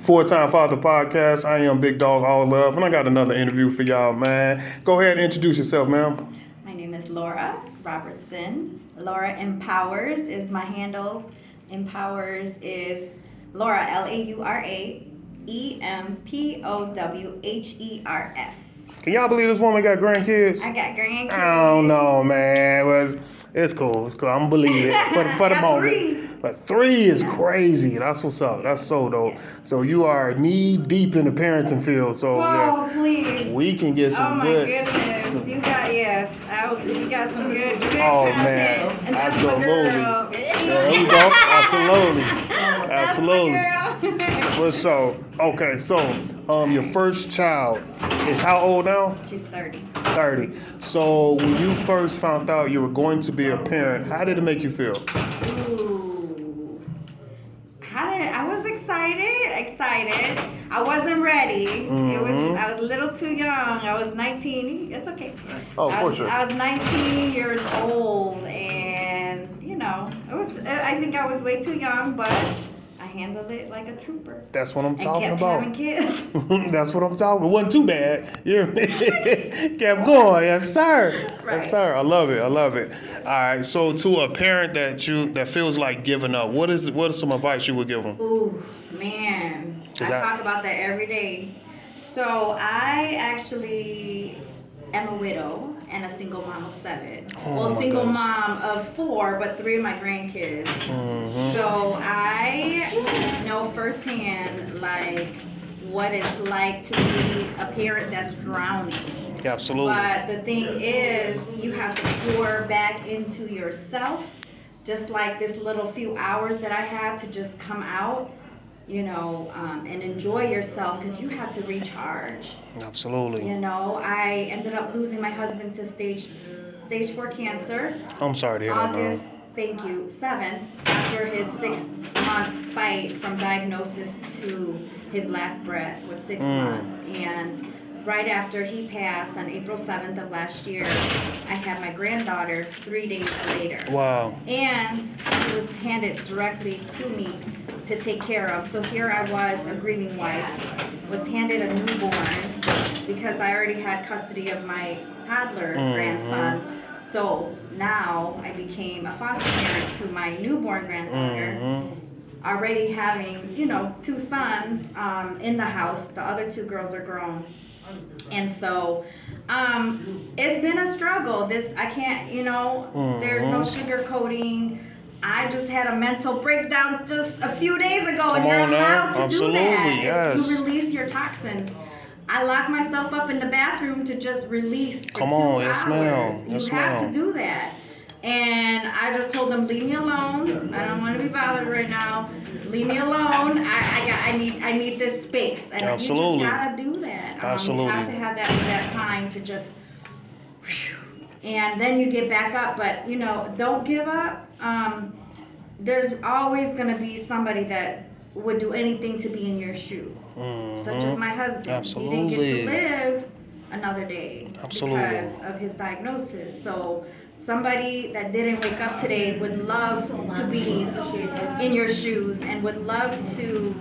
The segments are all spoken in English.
Full-Time Father Podcast. I am Big Dog All Love, and I got another interview for y'all, man. Go ahead and introduce yourself, ma'am. My name is Laura Robertson. Laura Empowers is my handle. Empowers is Laura, LauraEmpowhers. Can y'all believe this woman got grandkids? I got grandkids. I don't know, man. Well, it's cool. It's cool. I'm gonna believe it for the moment. Three. But 3 is crazy. That's what's up. That's so dope. Yeah. So you are knee deep in the parenting field. So Oh, please. we can get some Oh my good. goodness. You got, yes. You got some good Oh content. man, And that's my absolutely. girl. There we go. Absolutely. That's my girl. Well, so okay, so your first child is how old now? She's 30. 30. So when you first found out you were going to be a parent, how did it make you feel? Ooh. I was excited. I wasn't ready. I was a little too young. I was 19. It's okay. Oh, for sure. I was 19 years old, and I think I was way too young, but I handled it like a trooper. That's what I'm And talking kept about. having kids. That's what I'm talking. It wasn't too bad. You kept going, yes sir. Right. Yes sir. I love it. All right. So to a parent that feels like giving up, what is some advice you would give them? Ooh, man. I talk about that every day. So I actually am a widow and a single mom of 7. Single mom of 4, but 3 of my grandkids. So I know firsthand what it's like to be a parent that's drowning. Absolutely. But the thing is, you have to pour back into yourself, just like this little few hours that I have to just come out, and enjoy yourself, because you have to recharge. Absolutely. I ended up losing my husband to stage 4 cancer. I'm sorry to hear that, August, man. thank you, 7th, after his 6-month fight from diagnosis to his last breath was 6 months. And right after he passed on April 7th of last year, I had my granddaughter 3 days later. Wow. And it was handed directly to me to take care of. So here I was, a grieving wife, was handed a newborn because I already had custody of my toddler grandson. So now I became a foster parent to my newborn granddaughter. Already having, 2 sons in the house. The other 2 girls are grown. And so it's been a struggle. I can't, there's no sugarcoating. I just had a mental breakdown just a few days ago, and you're allowed to do that. Yes. You release your toxins. I lock myself up in the bathroom to just release for 2 hours. Yes, ma'am. You have to do that. And I just told them, leave me alone. I don't want to be bothered right now. Leave me alone. I need this space. And Absolutely. you just gotta do that. Absolutely. You have to have that time to just, and then you get back up. But don't give up. There's always gonna be somebody that would do anything to be in your shoe. Such as my husband. Absolutely. He didn't get to live another day Absolutely. because of his diagnosis. So somebody that didn't wake up today would love to be in your shoes and would love to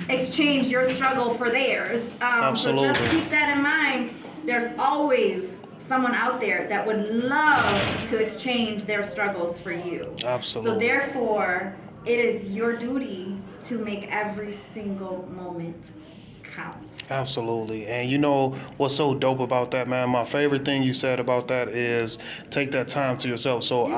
exchange your struggle for theirs. Absolutely. So just keep that in mind. There's always someone out there that would love to exchange their struggles for you. Absolutely. So therefore, it is your duty to make every single moment count. Absolutely. And what's so dope about that, man? My favorite thing you said about that is take that time to yourself. So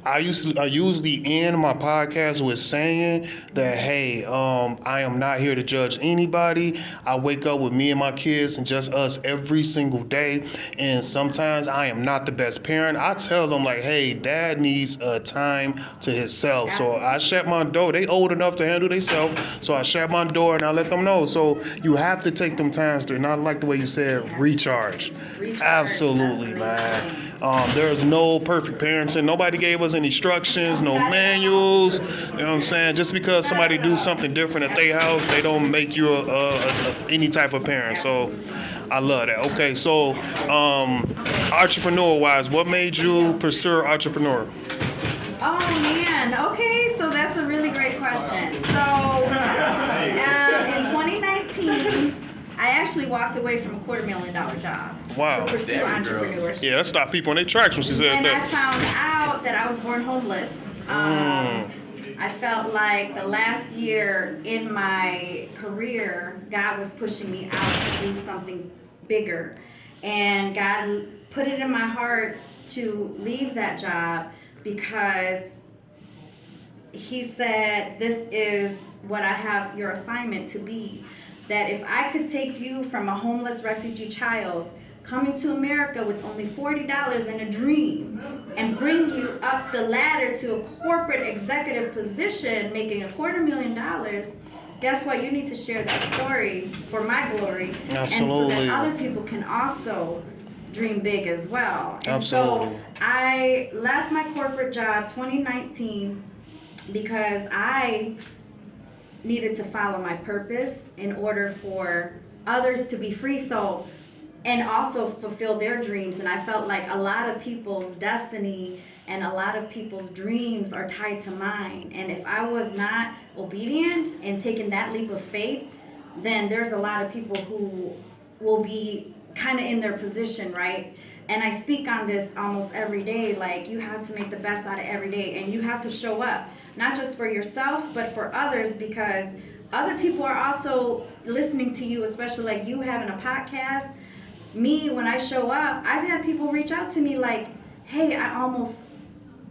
I usually end my podcast with saying that, hey, I am not here to judge anybody. I wake up with me and my kids and just us every single day. And sometimes I am not the best parent. I tell them like, hey, dad needs a time to himself. Absolutely. So I shut my door. They old enough to handle themselves. So I shut my door and I let them know. So you have to take them times to, not like the way you said, recharge. Absolutely, man. There's no perfect parenting. Nobody gave us any instructions, no manuals. You know what I'm saying? Just because somebody do something different at their house, they don't make you any type of parent. So I love that. Okay, so entrepreneur-wise, what made you pursue entrepreneur? Oh man, okay, so that's a really great question. So in actually walked away from a $250,000 job Wow. to pursue Damn, girl. entrepreneurship. Yeah, that stopped people in their tracks when she said And I that. found out that I was born homeless. I felt like the last year in my career, God was pushing me out to do something bigger. And God put it in my heart to leave that job because He said, this is what I have your assignment to be. That if I could take you from a homeless refugee child coming to America with only $40 and a dream and bring you up the ladder to a corporate executive position making $250,000, guess what? You need to share that story for my glory. Absolutely. And so that other people can also dream big as well. And Absolutely. so I left my corporate job 2019 because I needed to follow my purpose in order for others to be free. So, and also fulfill their dreams. And I felt like a lot of people's destiny and a lot of people's dreams are tied to mine. And if I was not obedient and taking that leap of faith, then there's a lot of people who will be kind of in their position, right? And I speak on this almost every day, like you have to make the best out of every day and you have to show up, not just for yourself, but for others, because other people are also listening to you, especially like you having a podcast. Me, when I show up, I've had people reach out to me like, hey, I almost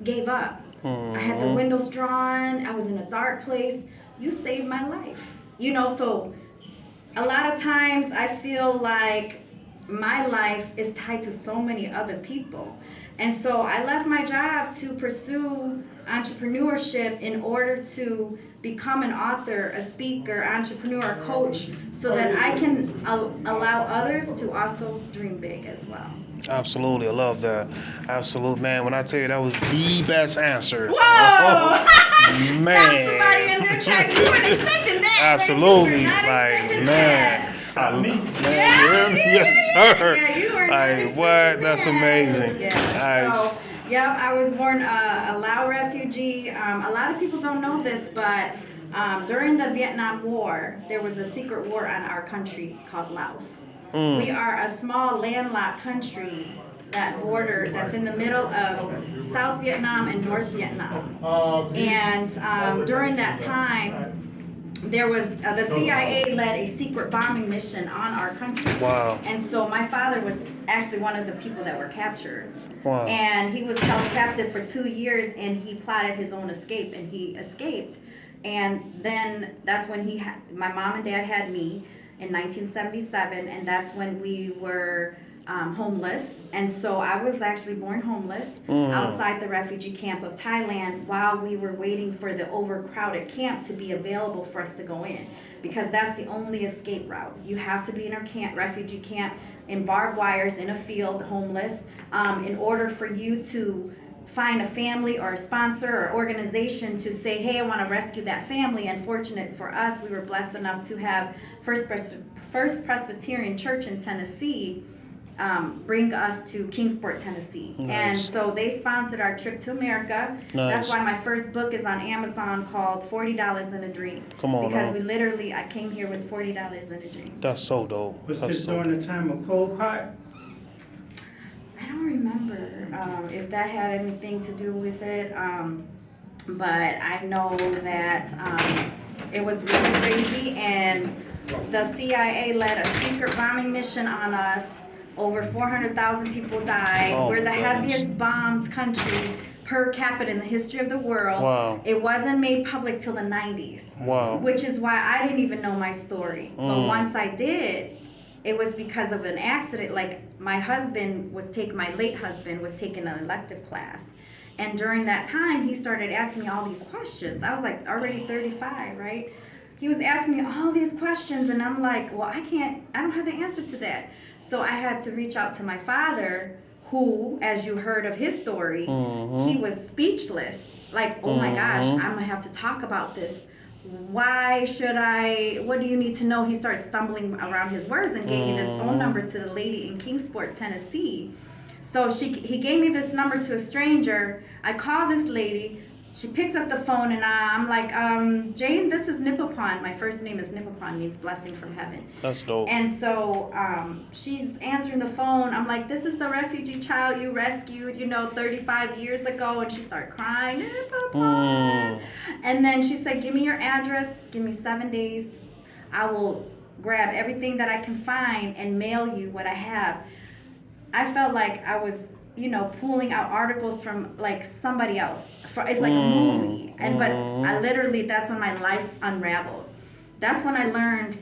gave up. I had the windows drawn. I was in a dark place. You saved my life. You know, so a lot of times I feel like my life is tied to so many other people. And so I left my job to pursue entrepreneurship in order to become an author, a speaker, entrepreneur, a coach, so that I can allow others to also dream big as well. Absolutely, I love that. Absolute, man. When I tell you that was the best answer. Whoa! Oh, man. Stop somebody in their tracks. You weren't expecting that. Absolutely, You were not like expecting man. that. Man, Yeah. you hear me? Yes, sir. Yeah, you were not Like expecting what? That's that. amazing. Yeah. Nice. So, yeah, I was born a Lao refugee. A lot of people don't know this, but during the Vietnam War, there was a secret war on our country called Laos. We are a small landlocked country that's in the middle of South Vietnam and North Vietnam. And during that time, there was the CIA led a secret bombing mission on our country. Wow. And so my father was actually one of the people that were captured. Wow. And he was held captive for 2 years, and he plotted his own escape, and he escaped. And then that's when my mom and dad had me in 1977, and that's when we were homeless. And so I was actually born homeless outside the refugee camp of Thailand while we were waiting for the overcrowded camp to be available for us to go in, because that's the only escape route. You have to be in a refugee camp in barbed wires in a field, homeless, in order for you to find a family or a sponsor or organization to say, hey, I want to rescue that family. Unfortunate for us, we were blessed enough to have First Presbyterian Church in Tennessee bring us to Kingsport, Tennessee. Nice. And so they sponsored our trip to America. Nice. That's why my first book is on Amazon called $40 in a Dream. Come on because now. I came here with $40 in a dream. That's so dope. Was That's this so during the time of Pol Pot? I don't remember if that had anything to do with it, but I know that it was really crazy, and the CIA led a secret bombing mission on us. Over 400,000 people died. Oh, We're the my goodness. heaviest bombed country per capita in the history of the world. Wow. It wasn't made public till the 90s. Wow. Which is why I didn't even know my story. But once I did, it was because of an accident. Like my late husband was taking an elective class. And during that time, he started asking me all these questions. I was like already 35, right? He was asking me all these questions, and I'm like, well, I don't have the answer to that. So I had to reach out to my father, who, as you heard of his story, he was speechless. Like, oh my gosh, I'm gonna have to talk about this. What do you need to know? He started stumbling around his words and gave me this phone number to the lady in Kingsport, Tennessee. So he gave me this number to a stranger. I called this lady. She picks up the phone and I'm like, Jane, this is Nippapon. My first name is Nippapon, means blessing from heaven. That's dope. And so she's answering the phone. I'm like, this is the refugee child you rescued, 35 years ago. And she started crying, Nippapon. And then she said, give me your address. Give me 7 days. I will grab everything that I can find and mail you what I have. I felt like I was, pulling out articles from like somebody else. It's like a movie. But I literally, that's when my life unraveled. That's when I learned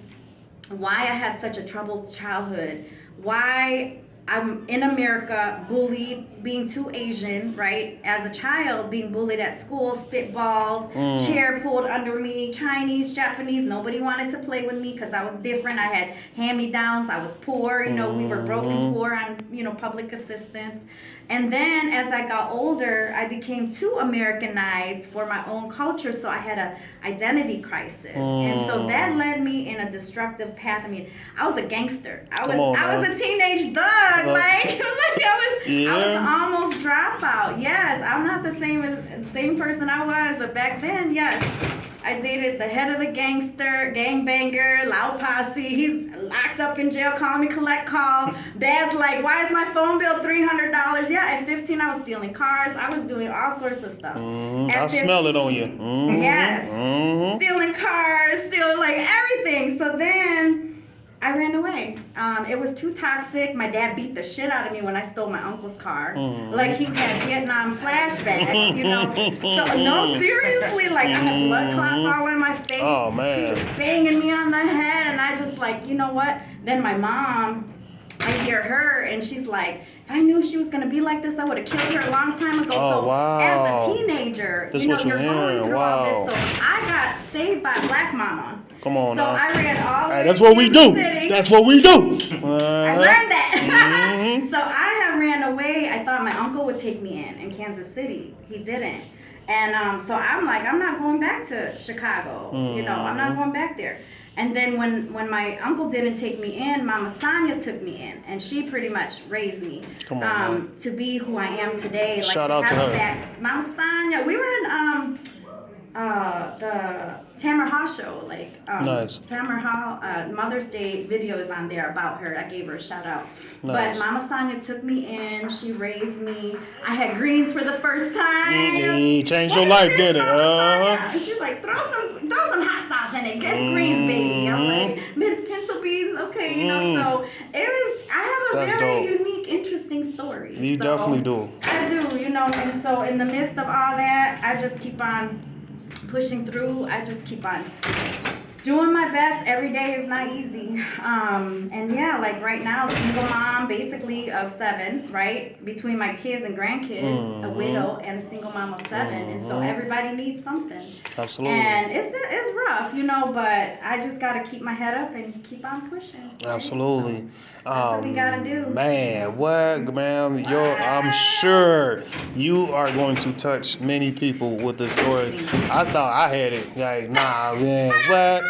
why I had such a troubled childhood, why I'm in America, bullied, being too Asian, right? As a child, being bullied at school, spitballs, chair pulled under me, Chinese, Japanese. Nobody wanted to play with me because I was different. I had hand-me-downs. I was poor. We were broken poor on, public assistance. And then as I got older, I became too Americanized for my own culture, so I had an identity crisis. And so that led me in a destructive path. I mean, I was a gangster. I was a teenage thug. I was almost dropout. Yes, I'm not the same person I was, but back then, yes. I dated the head of the gangbanger, loud posse. He's locked up in jail, calling me collect call. Dad's like, why is my phone bill $300? Yeah, at 15 I was stealing cars. I was doing all sorts of stuff. I smell it on you. Yes. Stealing cars, stealing like everything. So then I ran away. It was too toxic. My dad beat the shit out of me when I stole my uncle's car. Like he had Vietnam flashbacks, So no, seriously, like I had blood clots all in my face. Oh man. He was banging me on the head, and I just like, you know what? Then my mom, I hear her, and she's like, if I knew she was gonna be like this, I would have killed her a long time ago. Oh, so wow. as a teenager, That's you're what you're going through wow. all this. So I got saved by Black Mama. Come on so now. I ran all the way That's to what we Kansas do. City. That's what we do. I learned that. So I have ran away. I thought my uncle would take me in Kansas City. He didn't. And so I'm like, I'm not going back to Chicago. I'm not going back there. And then when my uncle didn't take me in, Mama Sonia took me in, and she pretty much raised me to be who I am today. Like, Shout out to her. Mama Sonia. We were in the Tamara Hall show, nice. Tamara Hall Mother's Day video is on there about her. I gave her a shout out. Nice. But Mama Sonia took me in. She raised me. I had greens for the first time. He changed your life, did it? And she's like, throw some hot sauce in it. Get greens, baby. I'm like, pinto beans, okay, So it was. I have a very unique, interesting story. You definitely do. I do, And so in the midst of all that, I just keep on pushing through. I just keep on doing my best. Every day is not easy. And yeah, like right now, single mom basically of 7, right? Between my kids and grandkids, a widow and a single mom of 7. And so everybody needs something. Absolutely. And it's rough, but I just got to keep my head up and keep on pushing. Right? Absolutely. That's what we got to do. Man, I'm sure you are going to touch many people with this story. I thought I had it. Like, nah, man, what?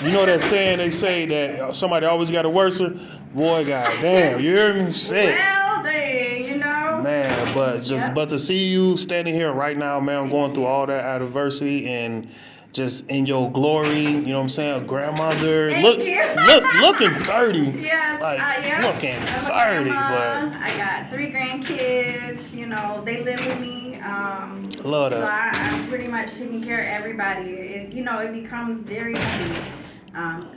You know that saying they say that somebody always got a worser? Boy, goddamn, you hear me? Shit. Well, dang, Man, but to see you standing here right now, man, going through all that adversity and just in your glory, you know what I'm saying? Grandmother, looking 30. Yeah, looking I'm 30, but I got 3 grandkids. They live with me. Love that. So I'm pretty much taking care of everybody. It becomes very heavy.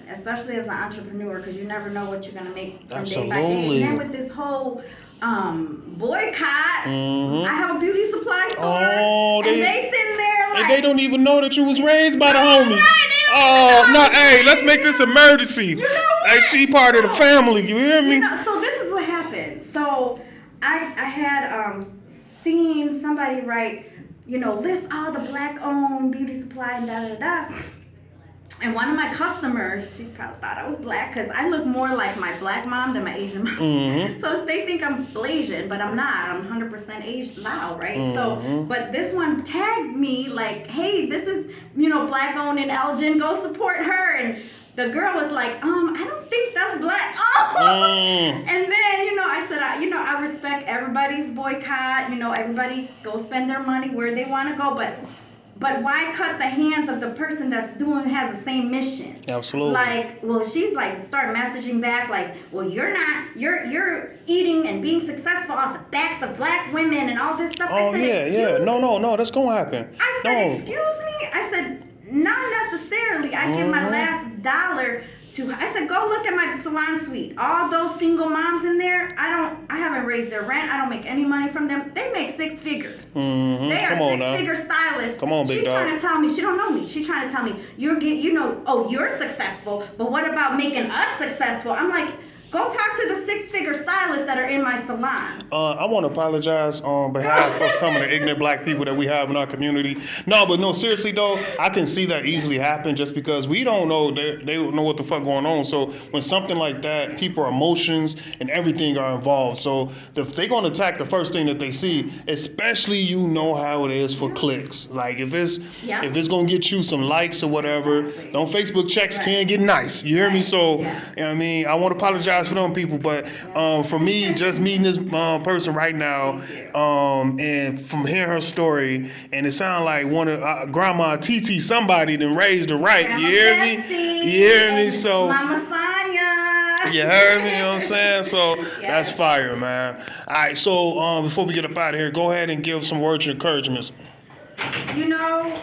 Especially as an entrepreneur, because you never know what you're gonna make from day by day. And then with this whole boycott, I have a beauty supply store, and they sitting there like, and they don't even know that you was raised by the homies. Oh no! Hey, let's make this emergency. Hey, she part of the family. You hear me? So this is what happened. So I had seen somebody write, list all the Black-owned beauty supply and da da da. And one of my customers, she probably thought I was Black because I look more like my Black mom than my Asian mom. So they think I'm Blasian, but I'm not. I'm 100% Asian Lao, right? So, but this one tagged me like, hey, this is, Black owned in Elgin. Go support her. And the girl was like, I don't think that's Black. And then, I said, I respect everybody's boycott. Everybody go spend their money where they want to go, but But why cut the hands of the person has the same mission? Absolutely. Like, well, she's like start messaging back like, well, you're eating and being successful off the backs of black women and all this stuff. Oh, I said, yeah. excuse me? No, that's gonna happen. I said, No. excuse me? I said, not necessarily. I give my last dollar to, I said, go look at my salon suite. All those single moms in there, I haven't raised their rent. I don't make any money from them. They make six figures. Mm-hmm. They are Come on now. six-figure stylists. Come on, big She's dog. trying to tell me, she don't know me. She's trying to tell me, you're successful, but what about making us successful? I'm like, go talk to the six-figure stylists that are in my salon. I want to apologize on behalf of some of the ignorant black people that we have in our community. No, seriously though, I can see that easily happen just because we don't know, they don't know what the fuck going on. So when something like that, people's emotions and everything are involved. So if they're going to attack the first thing that they see, especially you know how it is for clicks. Like if it's going to get you some likes or whatever, don't Facebook checks can't get nice. You hear me? So, you know what I mean? I want to apologize for them people, but for me, just meeting this person right now, and from hearing her story, and it sounded like one of Grandma TT, somebody then raised her right. Grandma You hear me? Bessie You hear me? and So Mama Sonia. you heard me, you know what I'm saying? So that's fire, man. All right, so before we get up out of here, go ahead and give some words of encouragement. You know,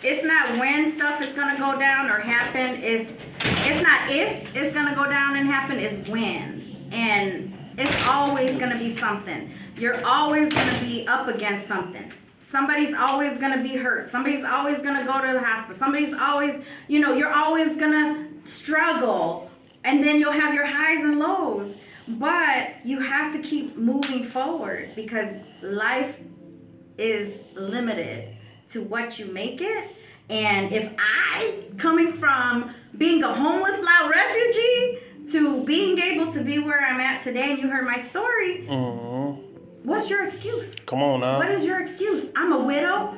it's not when stuff is gonna go down or happen. It's not if it's gonna go down and happen. It's when, and it's always gonna be something. You're always gonna be up against something. Somebody's always gonna be hurt. Somebody's always gonna go to the hospital. Somebody's always, you're always gonna struggle, and then you'll have your highs and lows. But you have to keep moving forward because life is limited to what you make it. And if coming from being a homeless loud refugee to being able to be where I'm at today, and you heard my story, what's your excuse? Come on now. What is your excuse? I'm a widow.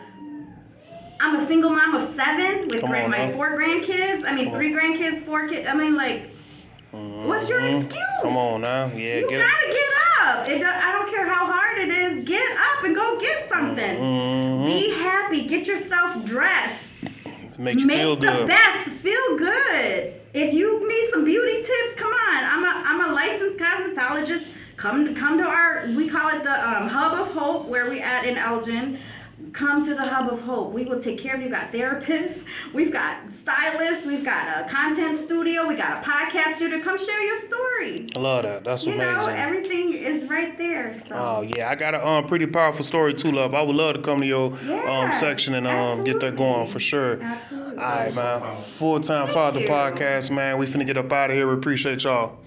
I'm a single mom of 7 with my 4 grandkids. 3 grandkids, 4 kids. What's your excuse? Come on now. Yeah, you gotta get up. I don't care how hard it is. Get up and go get something. Be happy. Get yourself dressed. Make you feel good. Make the best. Feel good. If you need some beauty tips, come on. I'm a licensed cosmetologist. Come to we call it the Hub of Hope, where we at in Elgin. Come to the Hub of Hope. We will take care of you. We've got therapists. We've got stylists. We've got a content studio. We got a podcast studio. Come share your story. I love that. That's amazing. Everything is right there. So. Oh, yeah. I got a pretty powerful story, too, love. I would love to come to your section and get that going for sure. Absolutely. All right, man. Full-Time Father Podcast, man. We finna get up out of here. We appreciate y'all.